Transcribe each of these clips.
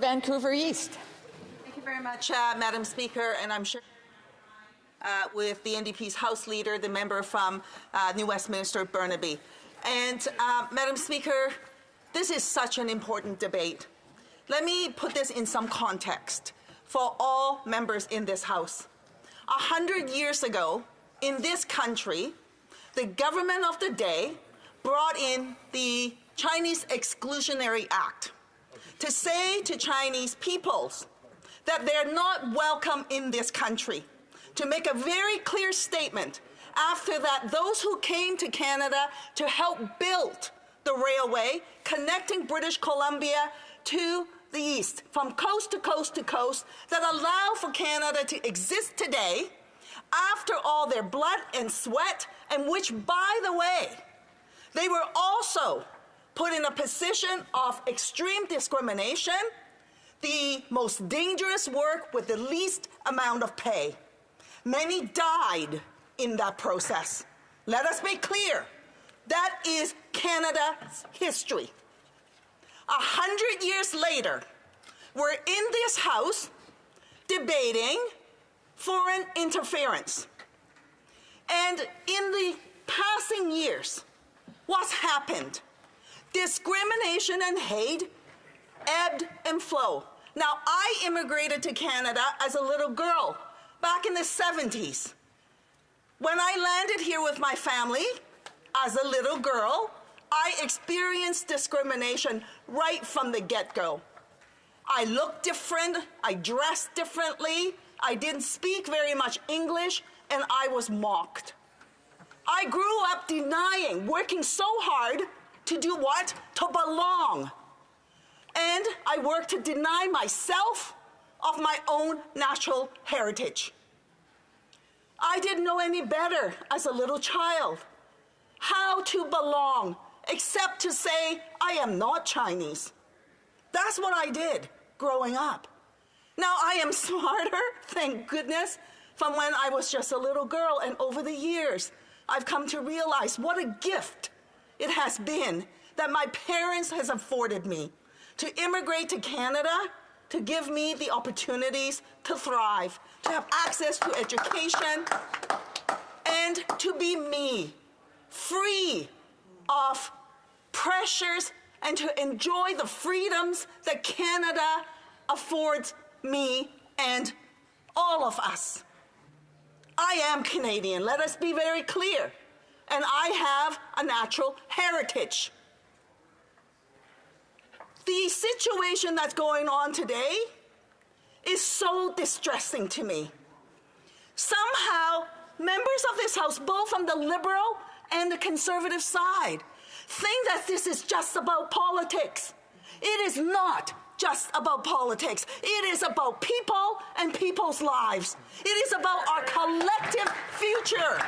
Vancouver East. Thank you very much, Madam Speaker, and I'm sure with the NDP's House Leader, the member from New Westminster, Burnaby. And Madam Speaker, this is such an important debate. Let me put this in some context for all members in this House. 100 years ago, in this country, the government of the day brought in the Chinese Exclusionary Act to say to Chinese peoples that they're not welcome in this country, to make a very clear statement. After that, those who came to Canada to help build the railway connecting British Columbia to the east, from coast to coast to coast, that allow for Canada to exist today after all their blood and sweat, and which, by the way, they were also put in a position of extreme discrimination, the most dangerous work with the least amount of pay. Many died in that process. Let us be clear, that is Canada's history. 100 years later, we're in this House debating foreign interference. And in the passing years, what's happened? Discrimination and hate ebbed and flowed. Now, I immigrated to Canada as a little girl back in the 70s. When I landed here with my family as a little girl, I experienced discrimination right from the get-go. I looked different, I dressed differently, I didn't speak very much English, and I was mocked. I grew up denying, working so hard to do what? To belong. And I worked to deny myself of my own natural heritage. I didn't know any better as a little child how to belong, except to say, I am not Chinese. That's what I did growing up. Now, I am smarter, thank goodness, from when I was just a little girl, and over the years, I've come to realize what a gift it has been that my parents has afforded me to immigrate to Canada, to give me the opportunities to thrive, to have access to education, and to be me, free of pressures, and to enjoy the freedoms that Canada affords me and all of us. I am Canadian, let us be very clear, and I have a natural heritage. The situation that's going on today is so distressing to me. Somehow, members of this House, both from the Liberal and the Conservative side, think that this is just about politics. It is not just about politics. It is about people and people's lives. It is about our collective future.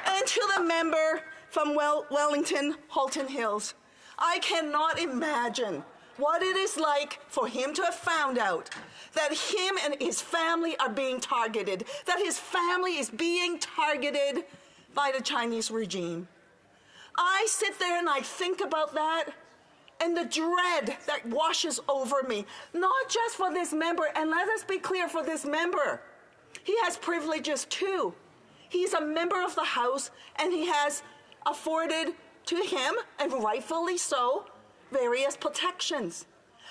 And to the member from Wellington, Halton Hills, I cannot imagine what it is like for him to have found out that him and his family are being targeted, that his family is being targeted by the Chinese regime. I sit there and I think about that, and the dread that washes over me, not just for this member, and let us be clear, for this member. He has privileges too. He's a member of the House, and he has afforded to him, and rightfully so, various protections.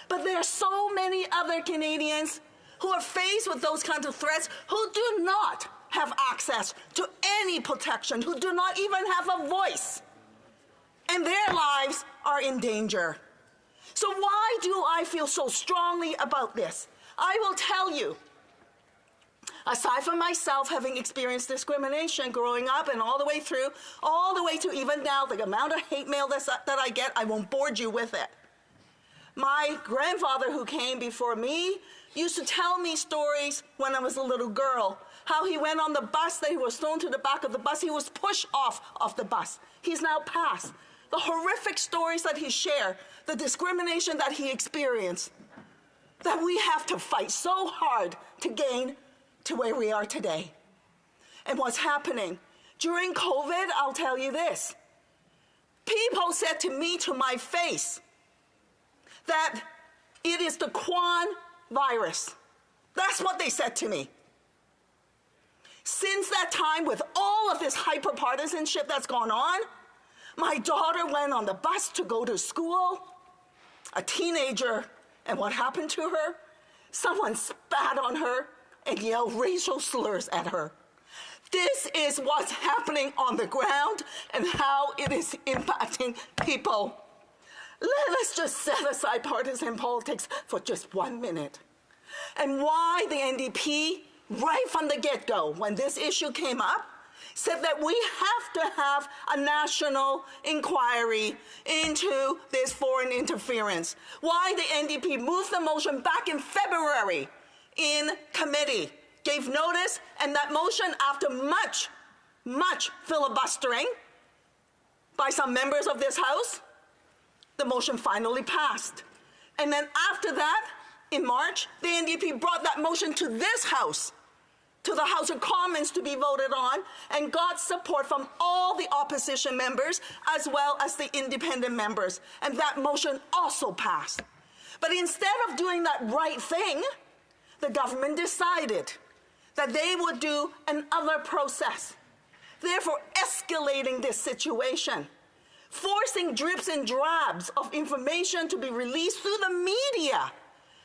But there are so many other Canadians who are faced with those kinds of threats who do not have access to any protection, who do not even have a voice, and their lives are in danger. So why do I feel so strongly about this? I will tell you, aside from myself having experienced discrimination growing up and all the way through, all the way to even now, the amount of hate mail that I get, I won't bore you with it. My grandfather, who came before me, used to tell me stories when I was a little girl, how he went on the bus, that he was thrown to the back of the bus, he was pushed off the bus. He's now passed. The horrific stories that he shared, the discrimination that he experienced, that we have to fight so hard to gain to where we are today. And what's happening? During COVID, I'll tell you this. People said to me to my face that It is the Kwan virus. That's what they said to me. Since that time, with all of this hyper-partisanship that's gone on, my daughter went on the bus to go to school, a teenager, and what happened to her? Someone spat on her and yelled racial slurs at her. This is what's happening on the ground and how it is impacting people. Let us just set aside partisan politics for just 1 minute. And why the NDP, right from the get-go, when this issue came up, said that we have to have a national inquiry into this foreign interference. Why the NDP moved the motion back in February in committee, gave notice, and that motion, after much filibustering by some members of this House, the motion finally passed. And then after that, in March, the NDP brought that motion to this House, to the House of Commons to be voted on, and got support from all the opposition members as well as the independent members. And that motion also passed. But instead of doing that right thing, the government decided that they would do another process, therefore escalating this situation, forcing drips and drabs of information to be released through the media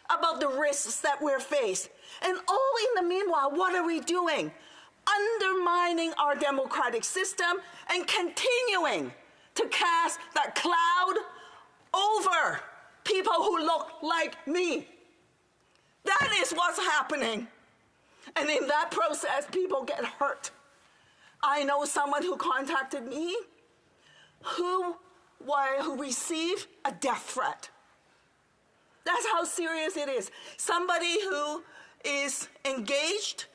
about the risks that we're faced. And all in the meanwhile, what are we doing? Undermining our democratic system and continuing to cast that cloud over people who look like me. That is what's happening. And in that process, people get hurt. I know someone who contacted me who received a death threat. That's how serious it is. Somebody who is engaged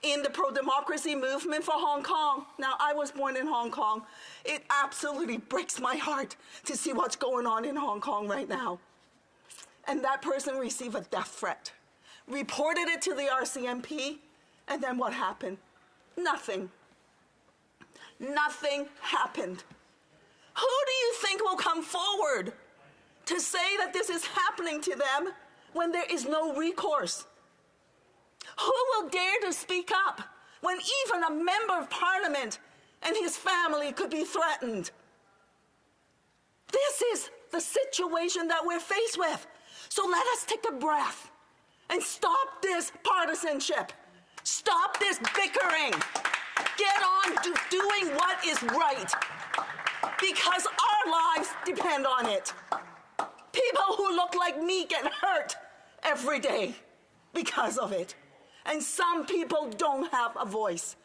in the pro-democracy movement for Hong Kong. Now, I was born in Hong Kong. It absolutely breaks my heart to see what's going on in Hong Kong right now. And that person received a death threat, reported it to the RCMP, and then what happened? Nothing. Nothing happened. Who do you think will come forward to say that this is happening to them when there is no recourse? Who will dare to speak up when even a member of parliament and his family could be threatened? This is the situation that we're faced with. So let us take a breath and stop this partisanship. Stop this bickering. Get on to doing what is right, because our lives depend on it. People who look like me get hurt every day because of it. And some people don't have a voice.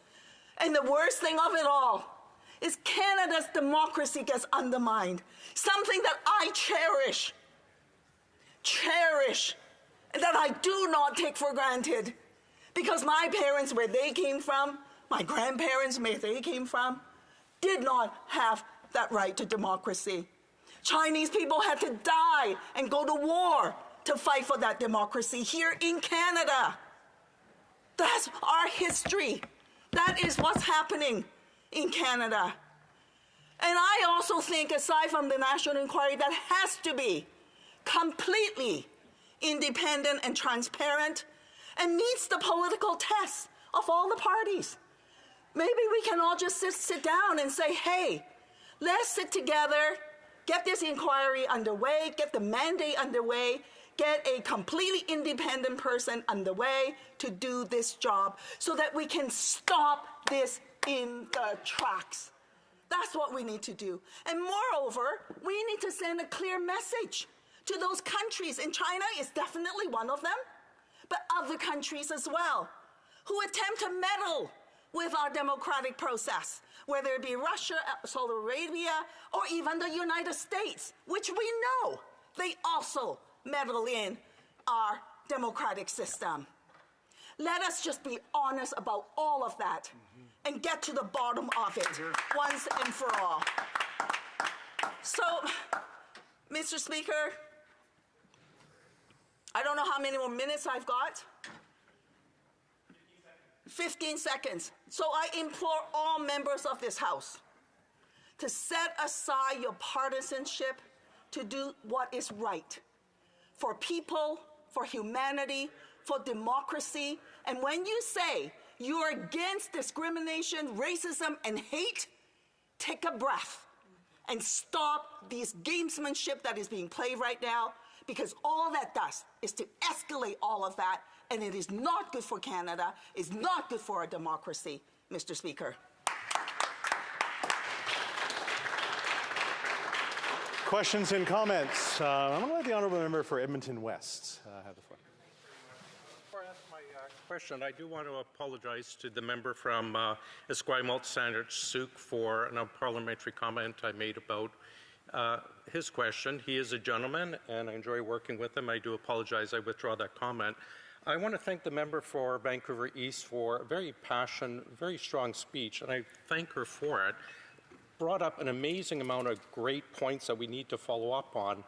And the worst thing of it all is Canada's democracy gets undermined. Something that I cherish, and that I do not take for granted. Because my parents, where they came from, my grandparents, where they came from, did not have that right to democracy. Chinese people had to die and go to war to fight for that democracy here in Canada. That's our history. That is what's happening in Canada. And I also think, aside from the national inquiry, that has to be completely independent and transparent and meets the political test of all the parties. Maybe we can all just sit down and say, hey, let's sit together, get this inquiry underway, get the mandate underway, get a completely independent person underway to do this job so that we can stop this in the tracks. That's what we need to do. And moreover, we need to send a clear message to those countries, and China is definitely one of them, but other countries as well, who attempt to meddle with our democratic process, whether it be Russia, Saudi Arabia, or even the United States, which we know they also meddle in our democratic system. Let us just be honest about all of that and get to the bottom of it once and for all. So, Mr. Speaker, I don't know how many more minutes I've got. 15 seconds. So I implore all members of this House to set aside your partisanship to do what is right for people, for humanity, for democracy. And when you say you're against discrimination, racism, and hate, take a breath and stop this gamesmanship that is being played right now, because all that does is to escalate all of that, and it is not good for Canada, it's not good for our democracy, Mr. Speaker. Questions and comments. I'm going to let the honourable member for Edmonton West have the floor. Before I ask my question, I do want to apologize to the member from Esquimalt, Senator Suk, for a parliamentary comment I made about his question. He is a gentleman, and I enjoy working with him. I do apologize. I withdraw that comment. I want to thank the member for Vancouver East for a very passionate, very strong speech, and I thank her for it. Brought up an amazing amount of great points that we need to follow up on,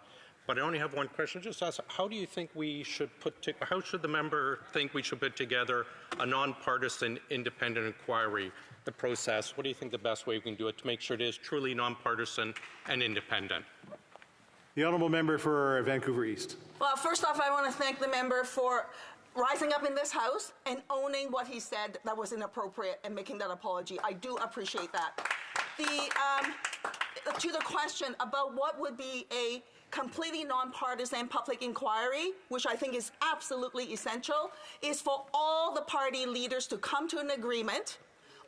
but I only have one question. Just ask, how do you think we should how should the member think we should put together a nonpartisan independent inquiry, the process? What do you think the best way we can do it to make sure it is truly nonpartisan and independent? The honourable member for Vancouver East. Well, first off, I want to thank the member for rising up in this House and owning what he said that was inappropriate and making that apology. I do appreciate that. To the question about what would be a completely nonpartisan public inquiry, which I think is absolutely essential, is for all the party leaders to come to an agreement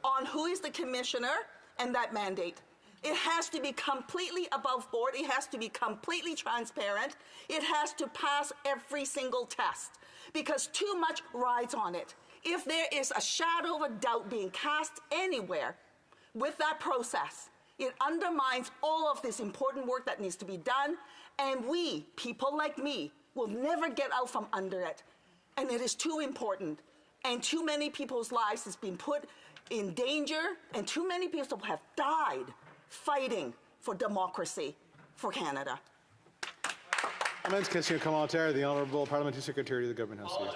on who is the commissioner and that mandate. It has to be completely above board. It has to be completely transparent. It has to pass every single test, because too much rides on it. If there is a shadow of a doubt being cast anywhere with that process, it undermines all of this important work that needs to be done, and we, people like me, will never get out from under it. And it is too important, and too many people's lives has been put in danger, and too many people have died fighting for democracy for Canada. Amends question commentaire, the Honourable Parliamentary Secretary of the Government House.